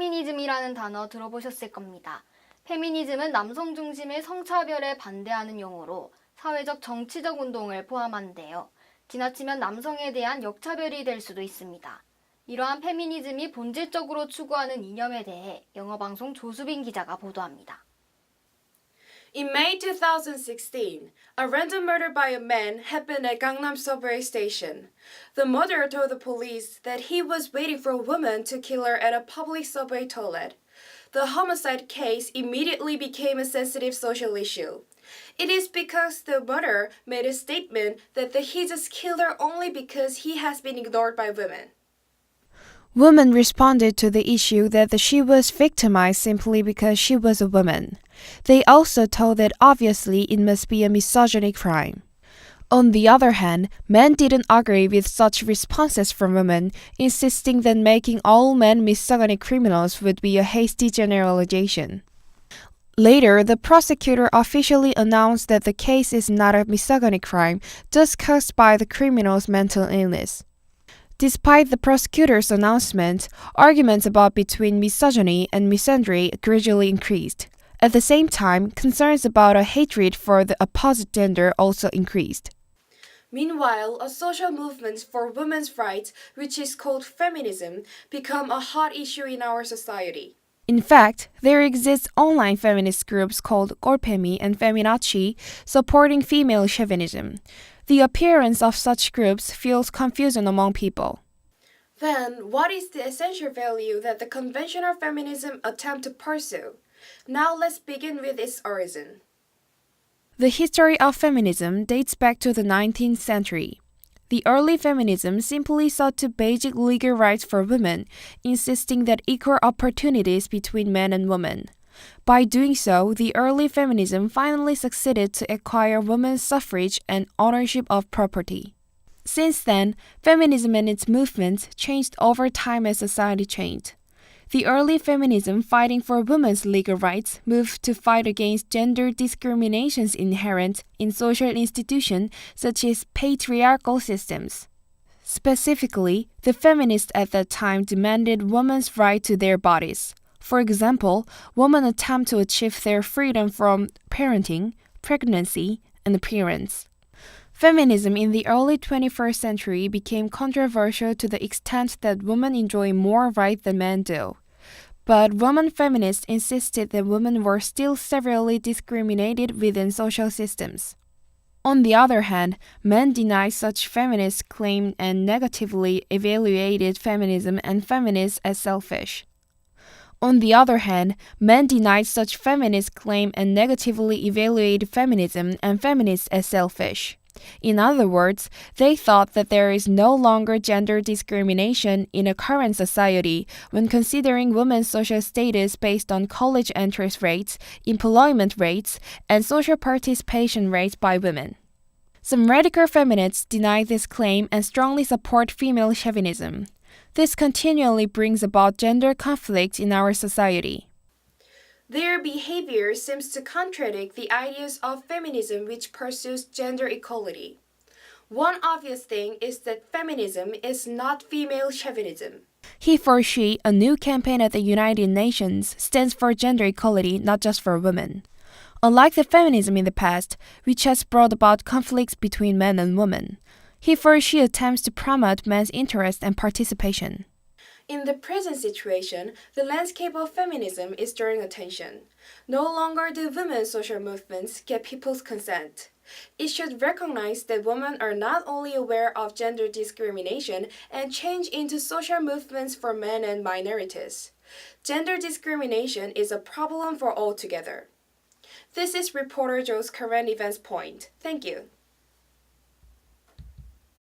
페미니즘이라는 단어 들어보셨을 겁니다. 페미니즘은 남성 중심의 성차별에 반대하는 용어로 사회적 정치적 운동을 포함하는데요. 지나치면 남성에 대한 역차별이 될 수도 있습니다. 이러한 페미니즘이 본질적으로 추구하는 이념에 대해 영어방송 조수빈 기자가 보도합니다. In May 2016, a random murder by a man happened at Gangnam subway station. The murderer told the police that he was waiting for a woman to kill her at a public subway toilet. The homicide case immediately became a sensitive social issue. It is because the murderer made a statement that he just killed her only because he has been ignored by women. Women responded to the issue that she was victimized simply because she was a woman. They also told that obviously it must be a misogyny crime. On the other hand, men didn't agree with such responses from women, insisting that making all men misogyny criminals would be a hasty generalization. Later, the prosecutor officially announced that the case is not a misogyny crime, just caused by the criminal's mental illness. Despite the prosecutor's announcement, arguments about between misogyny and misandry gradually increased. At the same time, concerns about a hatred for the opposite gender also increased. Meanwhile, a social movement for women's rights, which is called feminism, became a hot issue in our society. In fact, there exist online feminist groups called 꼴페미 and feminazi supporting female chauvinism. The appearance of such groups fuels confusion among people. Then, what is the essential value that the conventional feminism attempt to pursue? Now let's begin with its origin. The history of feminism dates back to the 19th century. The early feminism simply sought to basic legal rights for women, insisting that equal opportunities between men and women. By doing so, the early feminism finally succeeded to acquire women's suffrage and ownership of property. Since then, feminism and its movements changed over time as society changed. The early feminism fighting for women's legal rights moved to fight against gender discriminations inherent in social institutions such as patriarchal systems. Specifically, the feminists at that time demanded women's right to their bodies. For example, women attempt to achieve their freedom from parenting, pregnancy, and appearance. Feminism in the early 21st century became controversial to the extent that women enjoy more rights than men do. But women feminists insisted that women were still severely discriminated within social systems. On the other hand, men denied such feminist claims and negatively evaluated feminism and feminists as selfish. On the other hand, men denied such feminist claim and negatively evaluated feminism and feminists as selfish. In other words, they thought that there is no longer gender discrimination in a current society when considering women's social status based on college entrance rates, employment rates, and social participation rates by women. Some radical feminists deny this claim and strongly support female chauvinism. This continually brings about gender conflict in our society. Their behavior seems to contradict the ideas of feminism which pursues gender equality. One obvious thing is that feminism is not female chauvinism. He for She, a new campaign at the United Nations, stands for gender equality not just for women. Unlike the feminism in the past, which has brought about conflicts between men and women, he for She attempts to promote men's interest and participation. In the present situation, the landscape of feminism is drawing attention. No longer do women's social movements get people's consent. It should recognize that women are not only aware of gender discrimination and change into social movements for men and minorities. Gender discrimination is a problem for all together. This is reporter Joe's current events point. Thank you.